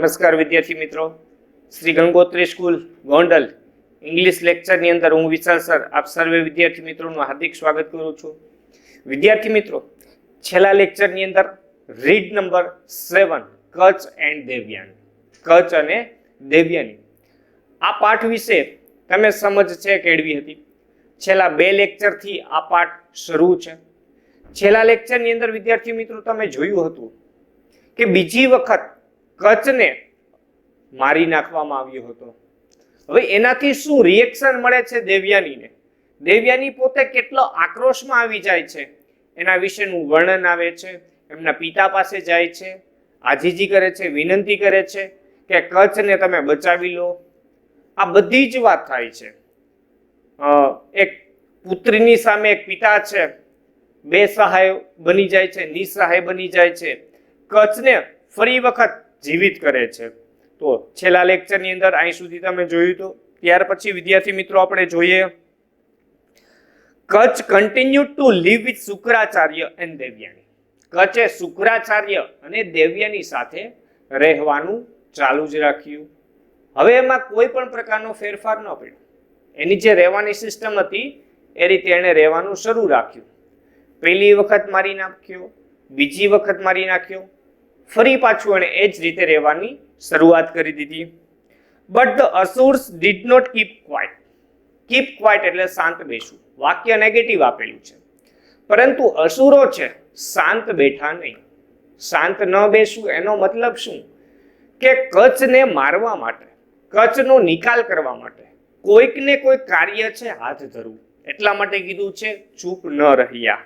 નમસ્કાર વિદ્યાર્થી મિત્રો, શ્રી ગંગોત્રી સ્કૂલ ગોંડલ ઇંગ્લિશ લેક્ચરની અંદર હું વિશાલ સર આપ સર્વે વિદ્યાર્થી મિત્રોનું હાર્દિક સ્વાગત કરું છું. વિદ્યાર્થી મિત્રો, છેલ્લા લેક્ચરની અંદર read number 7 Kutch and Devyani, Kutch અને દેવયાની આ પાઠ વિશે તમે સમજ છે કેળવી હતી. છેલ્લા 2 લેક્ચરથી આ પાઠ શરૂ છે. છેલ્લા લેક્ચરની અંદર વિદ્યાર્થી મિત્રો તમે જોયું હતું કે બીજી વખત કચ્છને મારી નાખવામાં આવ્યો હતો. હવે એનાથી શું રિએક્શન મળે છે દેવયાનીને, દેવયાની પોતે કેટલો આક્રોશમાં આવી જાય છે એના વિશેનું વર્ણન આવે છે. એમના પિતા પાસે જાય છે, આજીજી કરે છે, વિનંતી કરે છે કે કચ્છને તમે બચાવી લો. આ બધી જ વાત થાય છે. એક પુત્રીની સામે એક પિતા છે, બે સહાય બની જાય છે, નિસહાય બની જાય છે, કચ્છને ફરી વખત જીવિત કરે છે. તો છેલ્લા લેક્ચરની અંદર અહીં સુધી તમે જોયું તો ત્યાર પછી વિદ્યાર્થી મિત્રો આપણે જોઈએ Kacha continued to live with Shukracharya and Devayani. કચ્છે શુક્રાચાર્ય અને દેવયાની સાથે રહેવાનું ચાલુ જ રાખ્યું. હવે એમાં કોઈ પણ પ્રકારનો ફેરફાર ન પડ્યો. એની જે રહેવાની સિસ્ટમ હતી એ રીતે એને રહેવાનું શરૂ રાખ્યું. પહેલી વખત મારી નાખ્યો, બીજી વખત મારી નાખ્યો, ફરી પાછું એને એ જ રીતે રહેવાની શરૂઆત કરી દીધી. But the asuras did not keep quiet. Keep quiet એટલે શાંત બેસવું. વાક્ય નેગેટિવ આપેલું છે, પરંતુ અસુરો છે શાંત બેઠા નહીં. શાંત ન બેસવું એનો મતલબ શું કે કચ્છને મારવા માટે, કચ્છનો નિકાલ કરવા માટે કોઈક ને કોઈ કાર્ય છે હાથ ધરવું. એટલા માટે કીધું છે ચૂપ ન રહ્યા.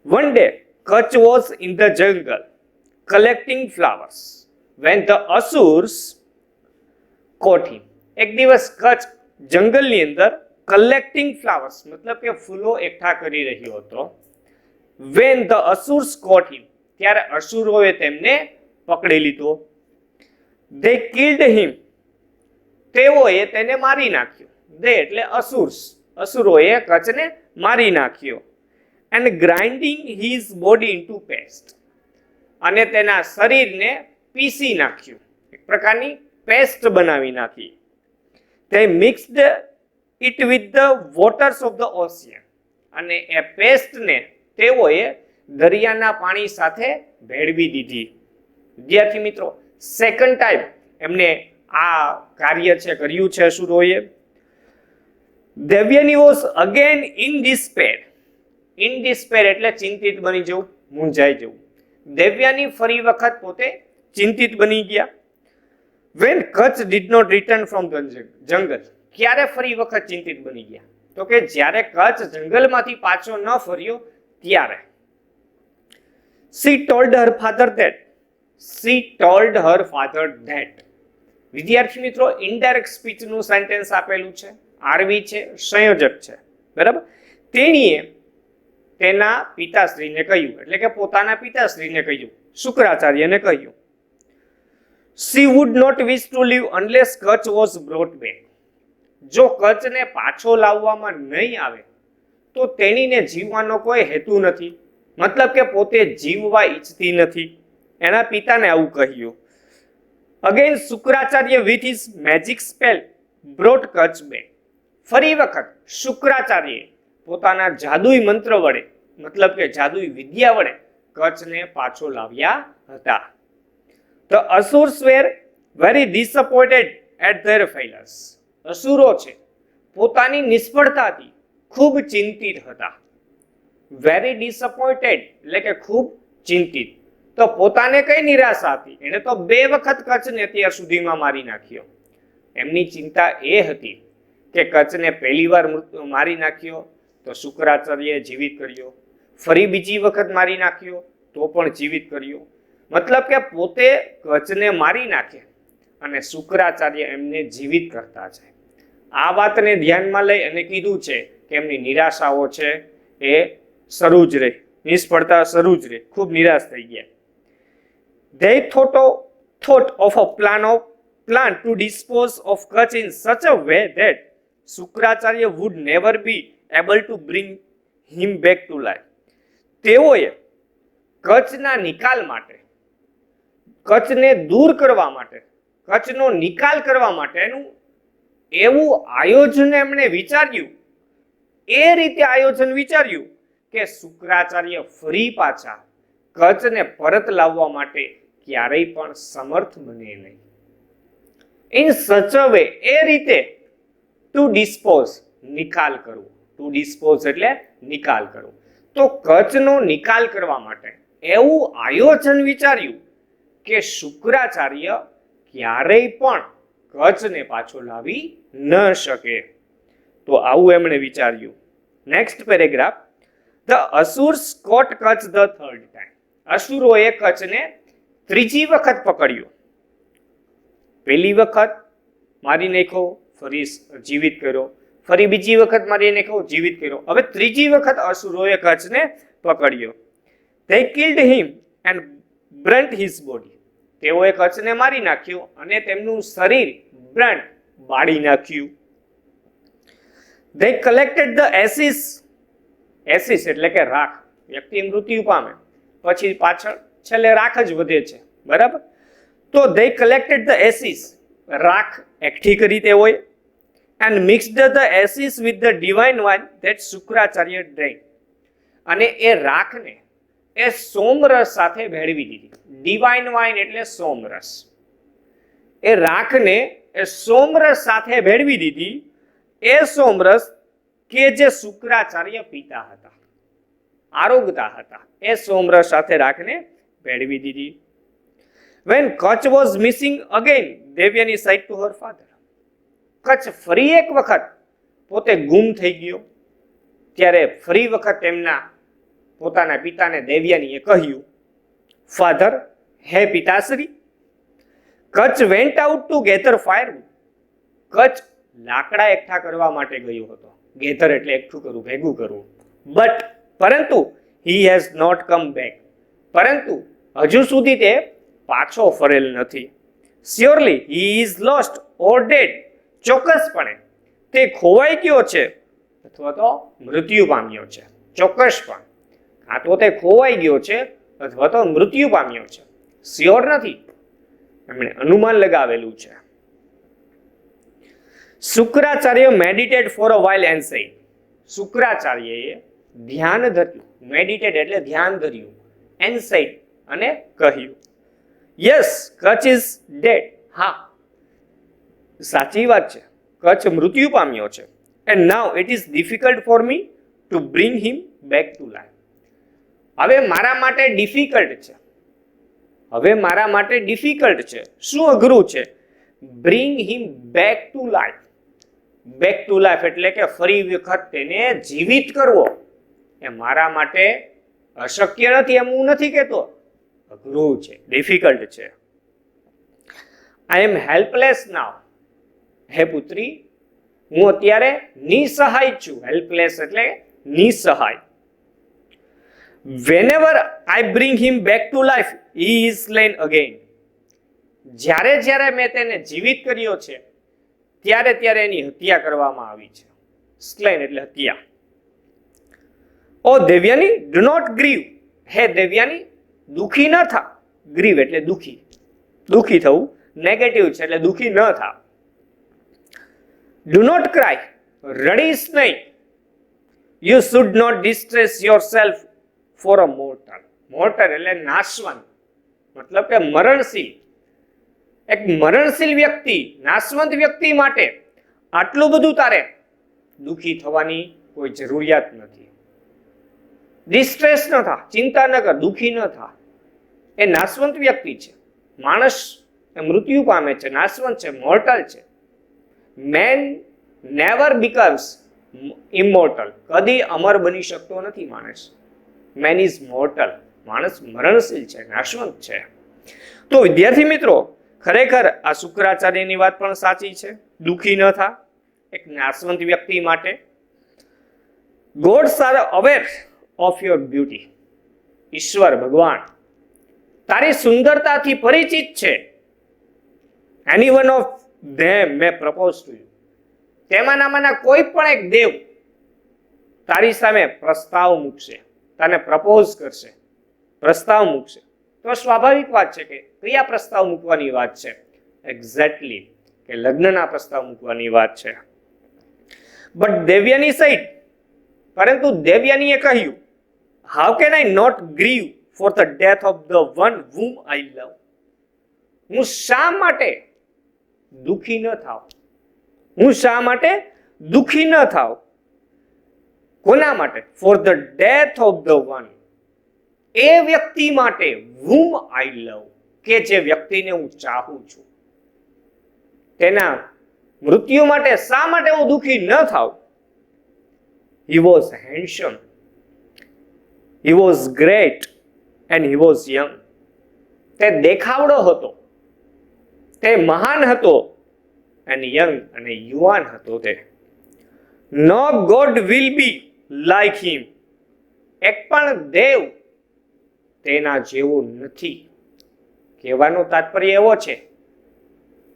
One day, Kutch was in the jungle collecting flowers when the Asurs caught him. એક દિવસ કચ્છ જંગલની અંદર collecting flowers મતલબ કે ફૂલો એકઠા કરી રહ્યો હતો. When the Asurs caught him, ત્યારે અસુરોએ તેમને પકડી લીધો. They killed him. તેઓએ તેને મારી નાખ્યો. They એટલે અસુર્સ, અસુરોએ કચ્છને મારી નાખ્યો. And grinding his body into paste, અને તેના શરીરને પીસી નાખ્યું, એક પ્રકારની પેસ્ટ બનાવી નાખી. They mixed it with the waters of the ocean, અને એ પેસ્ટને તેઓએ દરિયાના પાણી સાથે ભેળવી દીધી. વિદ્યાર્થી મિત્રો, સેકન્ડ ટાઈમ એમને આ કાર્ય છે કર્યું છે અસુરોએ. Devayani was again in despair. In despair એટલે ચિંતિત બની જવું, મૂંઝાઈ જવું. દેવયાની ફરી વખત પોતે ચિંતિત બની ગયા. When Kutch did not return from the jungle, ક્યારે ફરી વખત ચિંતિત બની ગયા? તો કે જ્યારે કચ્છ જંગલમાંથી પાછો ન ફર્યો ત્યારે. She told her father that. She told her father that. વિદ્યાર્થી મિત્રો, ઇનડાયરેક્ટ સ્પીચ નું સેન્ટેન્સ આપેલું છે, આરવી છે, સંયોજક છે, બરાબર. તેણીએ તેના પિતાશ્રીને કહ્યું, એટલે કે પોતાના પિતાશ્રીને કહ્યું, શુક્રાચાર્યને કહ્યું. She would not wish to live unless Kutch was brought back. જો કચ્છને પાછો લાવવામાં નહીં આવે તો તેણીને જીવવાનો કોઈ હેતુ નથી. મતલબ કે પોતે જીવવા ઈચ્છતી નથી. એના પિતાને આવું કહ્યું. Again Shukracharya with his magic spell brought Kutch back. ફરી વખત શુક્રાચાર્યએ પોતાના જાદુઈ મંત્ર વડે, મતલબ કે જાદુઈ વિદ્યા વડે કચ્છને પાછો લાવ્યા હતા. The Asurs were very disappointed at their failures. અસુરો છે પોતાની નિષ્ફળતાથી ખૂબ ચિંતિત હતા. Very disappointed એટલે કે ખૂબ ચિંતિત. તો પોતાને કઈ નિરાશા હતી? એને તો 2 વખત કચ્છને અત્યાર સુધીમાં મારી નાખ્યો. એમની ચિંતા એ હતી કે કચ્છને પહેલી વાર મારી નાખ્યો તો શુક્રાચાર્યએ જીવિત કર્યો, ફરી બીજી વખત મારી નાખ્યો તો પણ જીવિત કર્યો. મતલબ કે પોતે કચ્છને મારી નાખે અને શુક્રાચાર્ય એમને જીવિત કરતા છે. આ વાતને ધ્યાનમાં લઈ અને કીધું છે કે એમની નિરાશાઓ છે એ શરૂ જ રહી, નિષ્ફળતા શરૂ જ રહી, ખૂબ નિરાશ થઈ ગયા. They thought of a plan to dispose of Kutch in such a way that Shukracharya would never be able to bring him back to life. તેઓએ કચ્છના નિકાલ માટે કચને દૂર કરવા માટે, કચનો નિકાલ કરવા માટેનું એવું આયોજન એમણે વિચાર્યું, એ રીતે આયોજન વિચાર્યું કે શુક્રાચાર્ય ફરી પાછા કચને પરત લાવવા માટે ક્યારેય પણ સમર્થ બને નહીં. ઇન સચ અ વે, એ રીતે ટુ ડિસ્પોઝ, નિકાલ કરવો. ટુ ડિસ્પોઝ એટલે નિકાલ કરવો. તો કચનો નિકાલ કરવા માટે એવું આયોજન વિચાર્યું કે શુક્રાચાર્ય ક્યારેય પણ કચને પાછો લાવી ન શકે. તો આવું એમણે વિચાર્યું. Next paragraph. The asuras caught Kacha the third time. અસુરોએ કચને ત્રીજી વખત પકડ્યો. પહેલી વખત મારી નાખ્યો, ફરી જીવિત કર્યો, ફરી બીજી વખત મારી નાખ્યો, જીવિત કર્યો. હવે ત્રીજી વખત અસુરોએ કચને પકડ્યો. They killed him and burnt his body. તેઓએ કચને મારી નાખ્યો અને તેમનું શરીર બાળી નાખ્યું. They collected the ashes. Ashes એટલે કે રાખ. વ્યક્તિ મૃત્યુ પામે પછી પાછળ છેલ્લે રાખ જ વધે છે, બરાબર? તો they collected the ashes, રાખ એકઠી કરી તેઓએ, and mixed the ashes with the divine wine that Shukracharya drank. અને એ રાખને એ સોમરસ સાથે ભેળવી દીધી. ડિવાઇન વાઇન એટલે સોમરસ. એ રાખને એ સોમરસ સાથે ભેળવી દીધી. એ સોમરસ કે જે શુક્રાચાર્ય પીતા હતા, આરોગતા હતા, એ સોમરસ સાથે રાખને ભેળવી દીધી. When Kach was missing again, Devyani said to her father. Kutch ફરી એક વખત પોતે ગુમ થઈ ગયો ત્યારે ફરી વખત તેમના પોતાના પિતાને દેવ્યાનીએ કહ્યું, ફાધર, હે પિતાશ્રી, Kacha went out to gather firewood. Kacha લાકડા એકઠા કરવા માટે ગયો હતો. ગેધર એટલે એકઠું કરવું, ભેગું કરવું. બટ પરંતુ he has not come back. પરંતુ હજુ સુધી તે પાછો ફરેલ નથી. Surely he is lost or dead. ચોક્કસપણે તે ખોવાઈ ગયો છે અથવા તો મૃત્યુ પામ્યો છે. ચોક્કસપણે આ તો તે ખોવાઈ ગયો છે અથવા તો મૃત્યુ પામ્યો છે. સ્યોર નથી, એમણે અનુમાન લગાવેલું છે. Shukracharya meditate for a while and said. શુક્રાચાર્યએ ધ્યાન ધર્યું. મેડિટેટ એટલે ધ્યાન ધર્યું. એન્ડ સેડ અને કહ્યું, યસ, કચ્છ ઇઝ ડેડ. હા, સાચી વાત છે, કચ્છ મૃત્યુ પામ્યો છે. And now it is difficult for me to bring him back to life. હવે મારા માટે ડિફિકલ્ટ છે. હવે મારા માટે ડિફિકલ્ટ છે. શું અઘરું છે? Bring him back to life. Back to life એટલે કે ફરી વખત તેને જીવિત કરવો એ મારા માટે અશક્ય નથી એમ હું નથી કહેતો. અઘરું છે, ડિફિકલ્ટ છે. આઈ એમ હેલ્પલેસ નાઉ. હે પુત્રી, હું અત્યારે નિસહાય છું. હેલ્પલેસ એટલે નિસહાય. whenever I bring him back to life, he is slain again. જ્યારે જ્યારે મેં તેને જીવિત કર્યો છે ત્યારે ત્યારે એની હત્યા કરવામાં આવી છે. સ્લેન એટલે હત્યા. ઓ દેવ્યાની, ડુ નોટ ગ્રીવ. હે દેવ્યાની, દુખી ન થા. ગ્રીવ એટલે દુખી. દુખી થવું નેગેટિવ છે એટલે દુખી ન થા. Do not cry. રડીશ નહીં. You should not distress yourself for a mortal. Mortal એટલે નાશવંત, મતલબ કે મરણશીલ. એક મરણશીલ વ્યક્તિ, નાશવંત વ્યક્તિ માટે આટલું બધું તારે દુખી થવાની કોઈ જરૂરિયાત નથી. ડિસ્ટ્રેસ ન થા, ચિંતા ન કર, દુખી ન થા. એ નાશવંત વ્યક્તિ છે. માણસ મૃત્યુ પામે છે, નાશવંત છે, મોર્ટલ છે. Man never becomes immortal. કદી અમર બની શકતો નથી માણસ. Man is mortal. માણસ મરણશીલ છે, નાશવંત છે. તો વિદ્યાર્થી મિત્રો, ખરેખર આ શુક્રાચાર્યની વાત પણ સાચી છે. દુખી ન થા એક નાશવંત વ્યક્તિ માટે. Gods are aware of your beauty. ઈશ્વર ભગવાન તારી સુંદરતાથી પરિચિત છે. Any one of them may propose to you. તેમાંના કોઈ પણ એક દેવ તારી સામે પ્રસ્તાવ મૂકશે, તને પ્રપોઝ કરશે, પ્રસ્તાવ મૂકશે, તો સ્વાભાવિક વાત છે કે કયા પ્રસ્તાવ મૂકવાની વાત છે? એક્ઝેક્ટલી કે લગ્નના પ્રસ્તાવ મૂકવાની વાત છે. બટ દેવયાની સાઈડ, પરંતુ દેવયાનીએ કહ્યું, how can I not grieve for the death of the one whom I love? હું શા માટે દુખી ન થાવ? હું શા માટે દુખી ન થાવ? કોના માટે? For the death of the one, એ વ્યક્તિ માટે, whom I love, કે જે વ્યક્તિને હું ચાહું છું, તેના મૃત્યુ માટે શા માટે હું દુખી ન થાવ? He was handsome, he was great and he was young. તે દેખાવડો હતો, તે મહાન હતો, and young, અને યુવાન હતો તે. No God will be like him. એક પણ દેવ તેના જેવો નથી. કહેવાનો તાત્પર્ય એવો છે,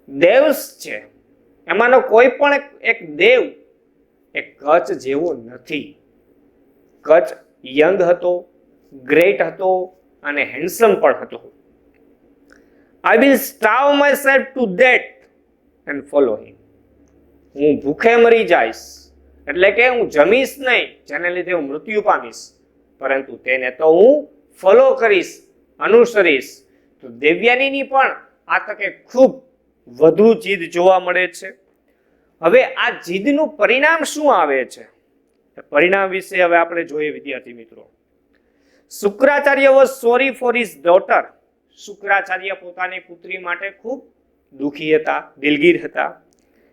દેવ છે, એમાંનો કોઈ પણ એક દેવ એ કચ્છ જેવો નથી. કચ્છ યંગ હતો, ગ્રેટ હતો અને હેન્ડસમ પણ હતો. I will starve myself to death and follow him. હું ભૂખે મરી જઈશ, એટલે કે હું જમીશ નહીં, જેને લીધે હું મૃત્યુ પામીશ, પરંતુ તેને તો હું ફોલો કરીશ, અનુસરીશ. તો દેવયાનીની પણ આ તકે ખૂબ વધુ જીદ જોવા મળે છે. હવે આ જીદનું પરિણામ શું આવે છે? પરિણામ વિશે હવે આપણે જોઈએ વિદ્યાર્થી મિત્રો. Shukracharya was sorry for his daughter. Shukracharya પોતાની પુત્રી માટે ખૂબ દુખી હતા, દિલગીર હતા.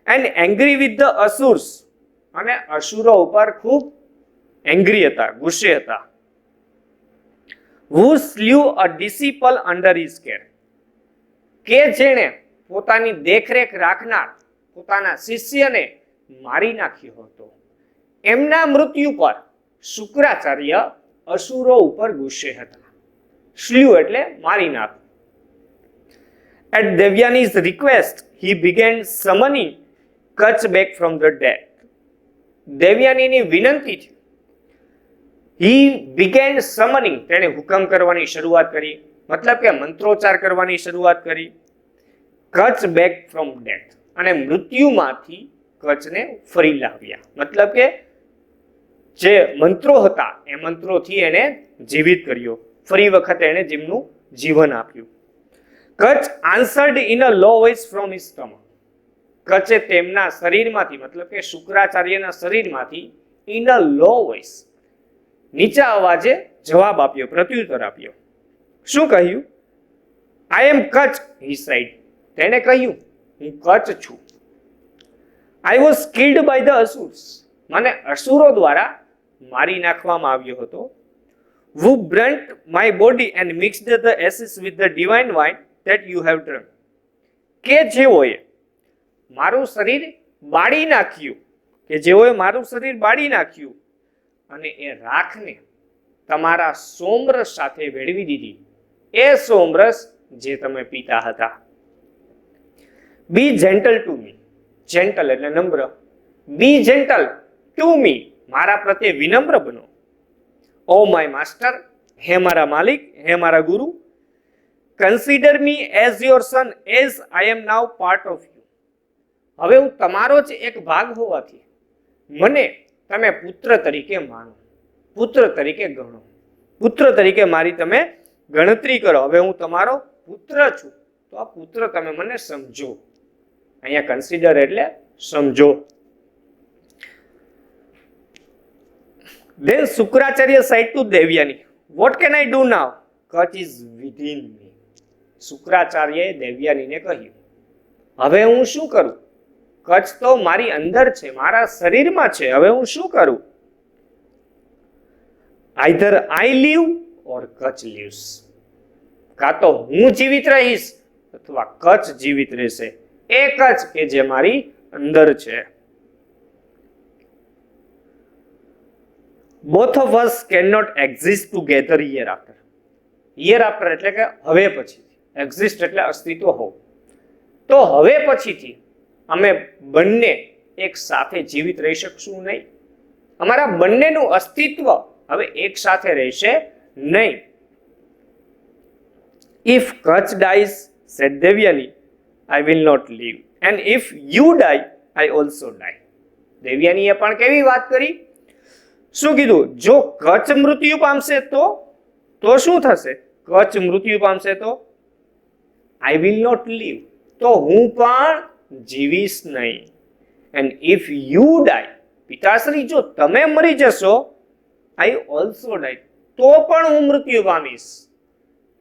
And angry with the Asurs, અને અસુરો ઉપર ખૂબ એંગ્રી હતા, ગુસ્સે હતા. who slew a disciple under his care, કે જેણે પોતાની દેખરેખ રાખનાર પોતાના શિષ્યને મારી નાખ્યો હતો. એમના મૃત્યુ પર શુક્રાચાર્ય અસુરો ઉપર ગુસ્સે હતા. સ્લ્યુ એટલે મારી નાખ. At Devyani's request, he began summoning Kutch back from the dead. દેવયાનીની વિનંતીથી he began summoning, તેણે હુકમ કરવાની શરૂઆત કરી, મતલબ કે મંત્રોચ્ચાર કરવાની શરૂઆત કરી. કચ્છ બેક ફ્રોમ ડેથ, અને મૃત્યુમાંથી કચ્છને ફરી લાવ્યા. મતલબ કે જે મંત્રો હતા એ મંત્રોથી એને જીવિત કર્યો, ફરી વખત એને જેમનું જીવન આપ્યું. Kacha answered in a low voice from his stomach. કચ્છે તેમના શરીરમાંથી, મતલબ કે શુક્રાચાર્યના શરીરમાંથી ઇન અ લો વોઇસ, નીચા અવાજે જવાબ આપ્યો, પ્રત્યુત્તર આપ્યો. શું કહ્યું? I am Kacha, he said. તેણે કહ્યું, હું કચ્છ છું. I was killed by the asuras. મને અસુરો દ્વારા મારી નાખવામાં આવ્યો હતો. who burnt my body and mixed the ashes with the divine wine that you have drunk. કે જેઓએ મારું શરીર બાળી નાખ્યું, કે જેઓએ મારું શરીર બાળી નાખ્યું અને એ રાખને તમારા સોમરસ સાથે ભેળવી દીધી, એ સોમરસ જે તમે પીતા હતા. બી જેન્ટલ ટુ મી. જેન્ટલ એટલે નમ્ર. બી જેન્ટલ ટુ મી, મારા પ્રત્યે વિનમ્ર બનો. ઓ માય માસ્ટર, હે મારા માલિક, હે મારા ગુરુ. Consider me as your son as I am now part of you. હવે હું તમારો જ એક ભાગ હોવાથી મને તમે પુત્ર તરીકે માનો, પુત્ર તરીકે ગણો, પુત્ર તરીકે મારી તમે ગણતરી કરો. હવે હું તમારો પુત્ર છું, તો આ પુત્ર તમે મને સમજો. અહીંયા કન્સિડર એટલે સમજો. Then Sukracharya said to Devyani, what can I do now? Kutch is within me. શુક્રાચાર્યએ દેવયાનીને કહ્યું, હવે હું શું કરું? કચ્છ તો મારી અંદર છે, મારા શરીરમાં છે, હવે હું શું કરું? Either I live or Kutch lives. કાં તો હું જીવિત રહીશ અથવા કચ્છ જીવિત રહેશે. એ કચ્છ કે જે મારી અંદર છે. Both of us cannot exist together hereafter. Hereafter એટલે કે હવે પછીથી. Exist એટલે અસ્તિત્વ હોવું. તો હવે પછીથી અમે બંને એક સાથે જીવિત રહી શકશું નહીં. અમારા બંનેનું અસ્તિત્વ હવે એક સાથે રહેશે નહીં. If Kach dies, said Devyani, I will not live. And if you die, I also die. દેવ્યાનીએ પણ કેવી વાત કરી? શું કીધું? જો કચ્છ મૃત્યુ પામશે તો શું થશે? કચ્છ મૃત્યુ પામશે તો I will not live. તો હું પણ જીવીશ નહીં. And if you die, પિતાશ્રી જો તમે મરી જશો, I also die. તો પણ હું મૃત્યુ પામીશ.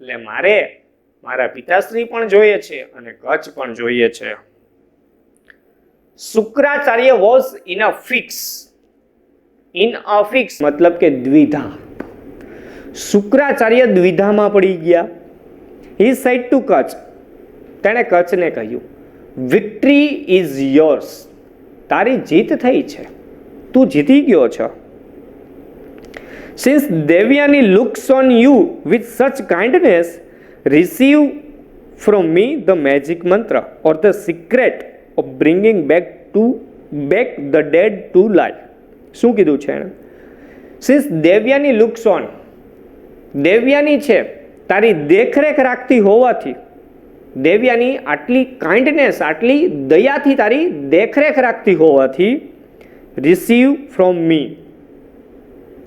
એટલે મારા પિતાશ્રી પણ જોઈએ છે અને કચ્છ પણ જોઈએ છે. Shukracharya was in a fix મતલબ કે દ્વિધા. શુક્રાચાર્ય દ્વિધામાં પડી ગયા. હી સેડ ટુ કચ્છ, તેણે કચ્છને કહ્યું, વિક્ટરી ઇઝ યોર્સ, તારી જીત થઈ છે, તું જીતી ગયો છો. Since Devyani looks on you with such kindness, receive from me the magic mantra or the secret of bringing back the dead to life. શું કીધું છે એણે? Since Devyani looks on, Devyani છે તારી દેખરેખ રાખતી હોવાથી, દેવ્યાની આટલી કાઇન્ડનેસ, આટલી દયાથી તારી દેખરેખ રાખતી હોવાથી, રિસીવ ફ્રોમ મી,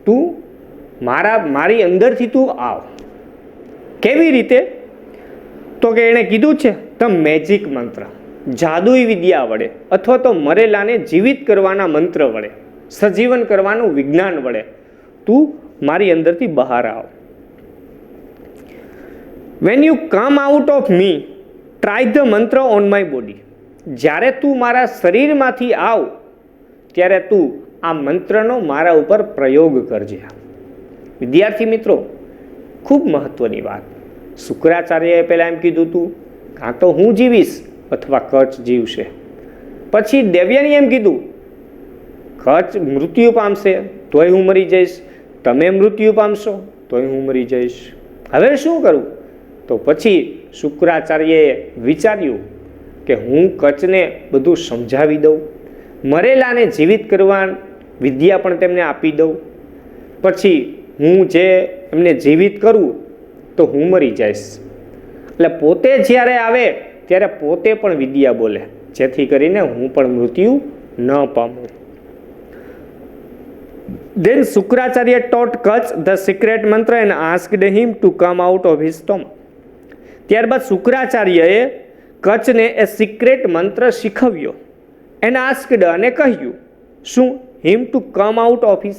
તું મારી અંદરથી તું આવ. કેવી રીતે? તો કે એણે કીધું છે ધ મેજિક મંત્ર, જાદુઈ વિદ્યા વડે અથવા તો મરેલાને જીવિત કરવાના મંત્ર વડે, સજીવન કરવાનું વિજ્ઞાન વડે તું મારી અંદરથી બહાર આવ. When you come out of me, try the mantra on my body. જ્યારે તું મારા શરીરમાંથી આવ ત્યારે તું આ મંત્રનો મારા ઉપર પ્રયોગ કરજે. વિદ્યાર્થી મિત્રો, ખૂબ મહત્વની વાત. શુક્રાચાર્યએ પહેલાં એમ કીધું હતું કાં તો હું જીવીશ અથવા કચ્છ જીવશે. પછી દેવ્યાની એમ કીધું કચ્છ મૃત્યુ પામશે તોય હું મરી જઈશ, તમે મૃત્યુ પામશો તોય હું મરી જઈશ. હવે શું કરું? તો પછી શુક્રાચાર્યએ વિચાર્યું કે હું કચ્છને બધું સમજાવી દઉં, મરેલાને જીવિત કરવા વિદ્યા પણ તેમને આપી દઉં. પછી હું જે એમને જીવિત કરું તો હું મરી જઈશ. એટલે પોતે જ્યારે આવે ત્યારે પોતે પણ વિદ્યા બોલે, જેથી કરીને હું પણ મૃત્યુ ન પામું. Then Shukracharya taught Kach the secret mantra and asked him to come out of his stomach. ત્યારબાદ શુક્રાચાર્યએ કચ્છને એ સિક્રેટ મંત્ર શીખવ્યો. એને આસ્કડ અને કહ્યું શું? Him to come out of his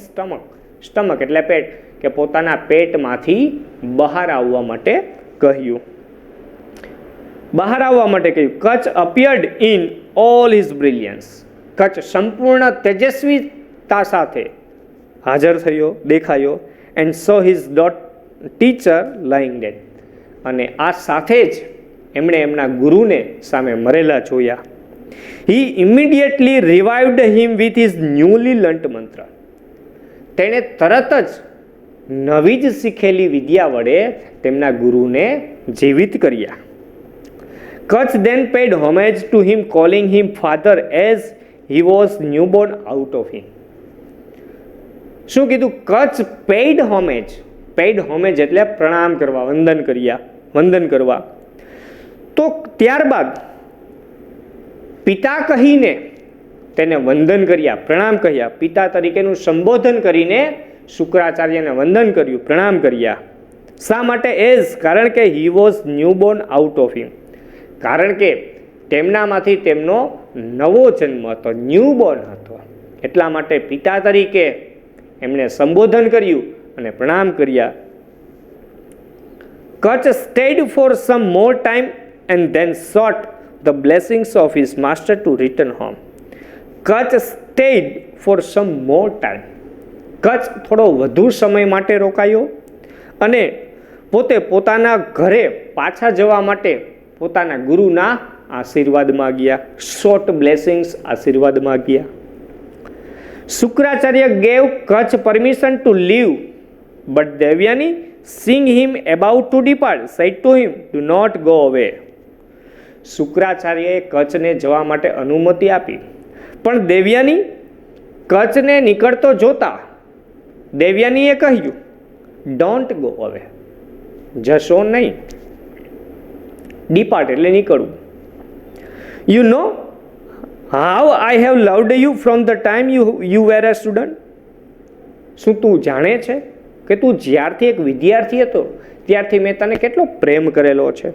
stomach એટલે પેટ, કે પોતાના પેટમાંથી બહાર આવવા માટે કહ્યું. Kacha appeared in all his brilliance. Kacha સંપૂર્ણ તેજસ્વીતા સાથે હાજર થયો, દેખાયો. And saw his teacher lying dead. અને આ સાથે જ એમણે એમના ગુરુને સામે મરેલા જોયા. He immediately revived him with his newly learnt mantra. તેણે તરત જ નવી જ શીખેલી વિદ્યા વડે તેમના ગુરુને જીવિત કર્યા. Kutch then paid homage to him, calling him father as he was newborn out of him. શું કીધું? કચ્છ પેઇડ હોમેજ એટલે પ્રણામ કરવા, વંદન કરવા. તો ત્યારબાદ પિતા કહીને તેને વંદન કર્યા, પ્રણામ કર્યા. પિતા તરીકેનું સંબોધન કરીને શુક્રાચાર્યને વંદન કર્યું, પ્રણામ કર્યા. શા માટે? એઝ, કારણ કે he was newborn out of him, કારણ કે તેમનામાંથી તેમનો નવો જન્મ હતો, ન્યૂબોર્ન હતો. એટલા માટે પિતા તરીકે એમણે સંબોધન કર્યું અને પ્રણામ કર્યા. Kach stayed for some more time and then sought the blessings of his master to return home. Kach stayed for some more time. Kutch થોડો વધુ સમય માટે રોકાયો અને પોતે પોતાના ઘરે પાછા જવા માટે પોતાના ગુરુના આશીર્વાદ માગ્યા. શોર્ટ બ્લેસિંગ્સ, આશીર્વાદ માગ્યા. Shukracharya gave Kach permission to leave, but Devyani, seeing him about to depart, said to him, do not go away. શુક્રાચાર્યએ કચ્છને જવા માટે અનુમતિ આપી, પણ દેવ્યાની કચ્છને નીકળતો જોતા દેવ્યાનીએ કહ્યું, ડોન્ટ ગો અવે, જશો નહીં. ડિપાર્ટ એટલે નીકળવું. You know how I have loved you from the time you were a student. શું તું જાણે છે કે તું જ્યારથી એક વિદ્યાર્થી હતો ત્યારથી મેં તને કેટલો પ્રેમ કરેલો છે.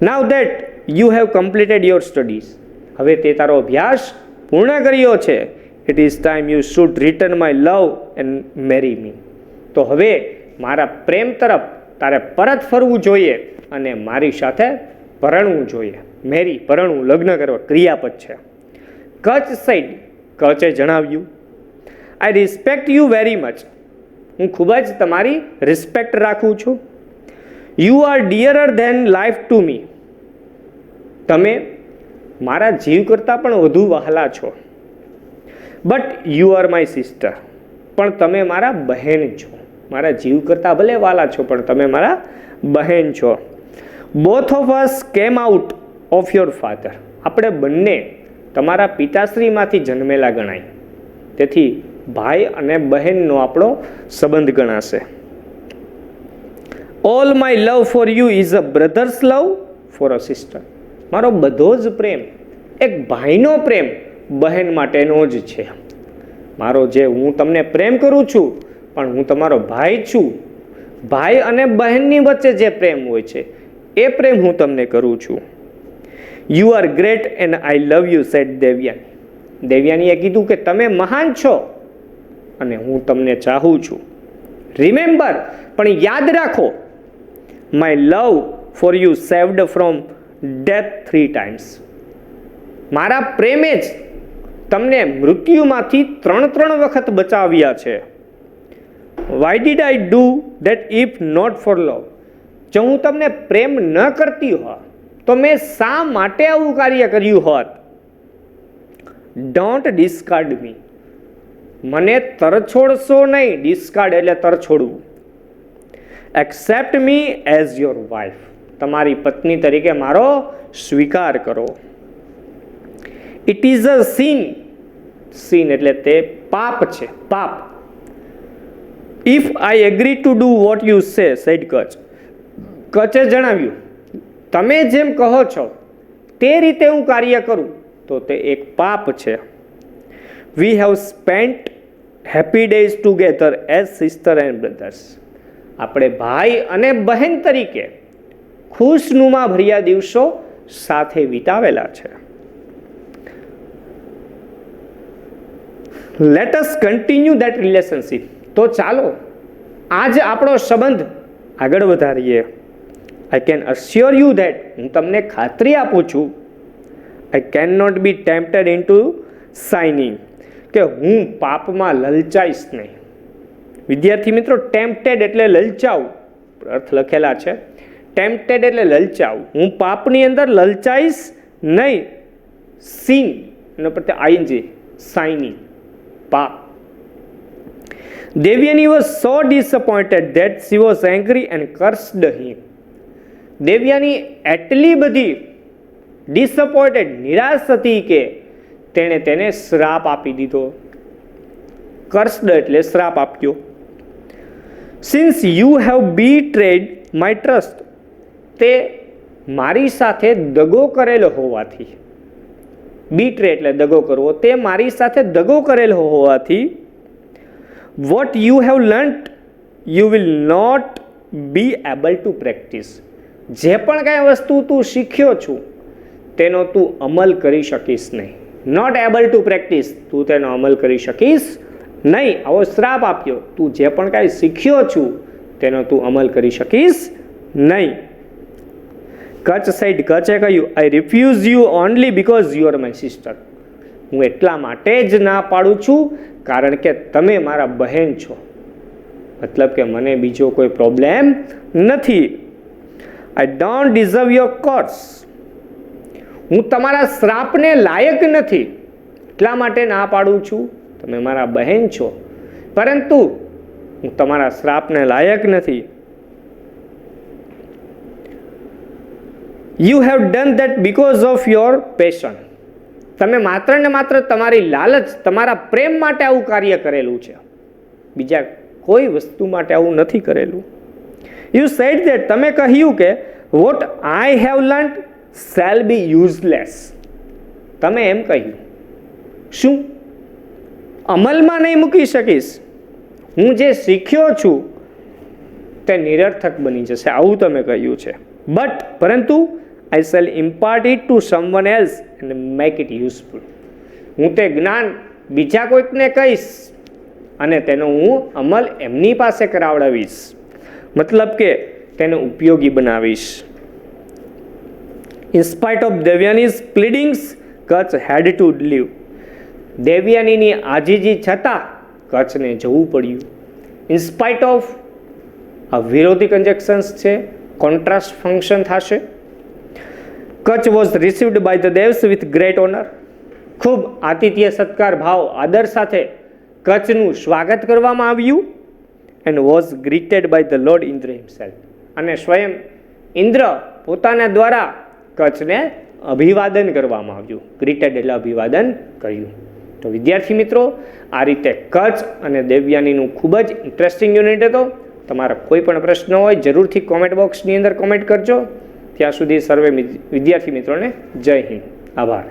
Now that you have completed your studies. હવે તે તારો અભ્યાસ પૂર્ણ કર્યો છે. It is time you should return my love and marry me. તો હવે મારા પ્રેમ તરફ તારે પરત ફરવું જોઈએ અને મારી સાથે પરણવું જોઈએ. મેરી પરણવું, લગ્ન કરવા, ક્રિયાપદ છે. કચ સાઈડ, કચે જણાવ્યું I respect you very much. હું ખૂબ જ તમારી રિસ્પેક્ટ રાખું છું. You are dearer than life to me. તમે મારા જીવ કરતાં પણ વધુ વહાલા છો. But you are my sister. પણ તમે મારા બહેન છો. મારા જીવ કરતાં ભલે વહાલા છો પણ તમે મારા બહેન છો. Both of us came out of your father. આપણે બંને તમારા પિતાશ્રીમાંથી જન્મેલા ગણાય. તેથી ભાઈ અને બહેનનો આપણો સંબંધ ગણાશે. All my love for you is a brothers love for a sister. મારો બધો જ પ્રેમ એક ભાઈનો પ્રેમ બહેન માટેનો જ છે. મારો જે હું તમને પ્રેમ કરું છું પણ હું તમારો ભાઈ છું. ભાઈ અને બહેનની વચ્ચે જે પ્રેમ હોય છે એ પ્રેમ હું તમને કરું છું. You are great and I love you said Devayani. દેવયાનીએ કીધું કે તમે મહાન છો અને હું તમને ચાહું છું. રિમેમ્બર, પણ યાદ રાખો, my love for you saved from death 3 times. મારા પ્રેમે જ તમને મૃત્યુમાંથી 3 વખત બચાવ્યા છે. Why did I do that if not for love. જો હું તમને પ્રેમ ન કરતી હોત તો મેં શા માટે આવું કાર્ય કર્યું હોત. Don't discard me. મને તરછોડશો નહીં. ડિસ્કાર્ડ એટલે તરછોડવું. Accept me as your wife. તમારી પત્ની તરીકે મારો સ્વીકાર કરો. It is a sin. Sin એટલે તે પાપ છે, પાપ. If I agree to do what you say said Kacha. કચે જણાવ્યું તમે જેમ કહો છો તે રીતે હું કાર્ય કરું તો તે એક પાપ છે. We have spent happy days together as sister and brothers. આપણે ભાઈ અને બહેન તરીકે ખુશનુમા ભર્યા દિવસો સાથે વિતાવેલા છે. Let us continue that relationship. તો ચાલો આજ આપણો સંબંધ આગળ વધારીએ. I can assure you that. હું તમને ખાતરી આપું છું. I can not be tempted in to sinning. કે હું પાપમાં લલચાઈશ નહીં. વિદ્યાર્થી મિત્રો, ટેમ્પટેડ એટલે લલચાવું, અર્થ લખેલા છે. ટેમ્પટેડ એટલે લલચાવું. હું પાપની અંદર લલચાઈશ નહીં. સીન એના પરથી આઈએનજી, સાઇનિંગ, પાપ. Devayani was so disappointed that she was angry and cursed him. Devayani એટલી બધી ડિસઅપોઇન્ટેડ, નિરાશ હતી કે તેણે તેને શ્રાપ આપી દીધો. કર્સ્ડ એટલે શ્રાપ આપ્યો. Since you have betrayed my trust. તે મારી સાથે દગો કરેલો હોવાથી. બીટ્રે એટલે દગો કરવો. તે મારી સાથે દગો કરેલો હોવાથી what you have learnt you will not be able to practise. જે પણ કાંઈ વસ્તુ તું શીખ્યો છું તેનો તું અમલ કરી શકીશ નહીં. Not able to practise. તું તેનો અમલ કરી શકીશ નહીં. આવો શ્રાપ આપ્યો. તું જે પણ કાંઈ શીખ્યો છું તેનો તું અમલ કરી શકીશ નહીં. કચ સાઈડ, કચે કહ્યું I refuse you only because you are my sister. હું એટલા માટે જ ના પાડું છું કારણ કે તમે મારા બહેન છો. મતલબ કે મને બીજો કોઈ પ્રોબ્લેમ નથી. I don't deserve your curse. હું તમારા શ્રાપને લાયક નથી એટલા માટે ના પાડું છું. તમે મારા બહેન છો પરંતુ હું તમારા શ્રાપને લાયક નથી. You have done that because of your passion. તમે માત્ર ને માત્ર તમારી લાલચ, તમારા પ્રેમ માટે આવું કાર્ય કરેલું છે. બીજા કોઈ વસ્તુ માટે આવું નથી કરેલું. You said that. તમે કહ્યું કે what I have learnt shall be useless. તમે એમ કહ્યું, શું અમલમાં નહીં મૂકી શકીશ? હું જે શીખ્યો છું તે નિરર્થક બની જશે, આવું તમે કહ્યું છે. પરંતુ આઈ shell impart it to someone else and make it useful. હું તે જ્ઞાન બીજા કોઈકને કહીશ અને તેનો હું અમલ એમની પાસે કરાવડાવીશ, મતલબ કે તેને ઉપયોગી બનાવીશ. In spite of Devayani's pleadings Kacha had to leave. દેવયાનીની આજીજી છતાં કચ્છને જવું પડ્યું. ઇન સ્પાઇટ ઓફ આ વિરોધી કંજક્શન્સ છે, કોન્ટ્રાસ્ટ ફંક્શન થશે. Kacha was received by the Devas with great honour. ખૂબ આતિથ્ય સત્કાર ભાવ આદર સાથે કચ્છનું સ્વાગત કરવામાં આવ્યું. And was greeted by the Lord Indra himself. અને સ્વયં ઇન્દ્ર પોતાના દ્વારા કચ્છને અભિવાદન કરવામાં આવ્યું. ગ્રીટેડ એટલે અભિવાદન કર્યું. તો વિદ્યાર્થી મિત્રો, આ રીતે કચ્છ અને દેવયાનીનું ખૂબ જ ઇન્ટરેસ્ટિંગ યુનિટ હતો. તમારા કોઈ પણ પ્રશ્ન હોય જરૂરથી કોમેન્ટ બોક્સની અંદર કોમેન્ટ કરજો. ત્યાં સુધી સર્વે વિદ્યાર્થી મિત્રોને જય હિન્દ. આભાર.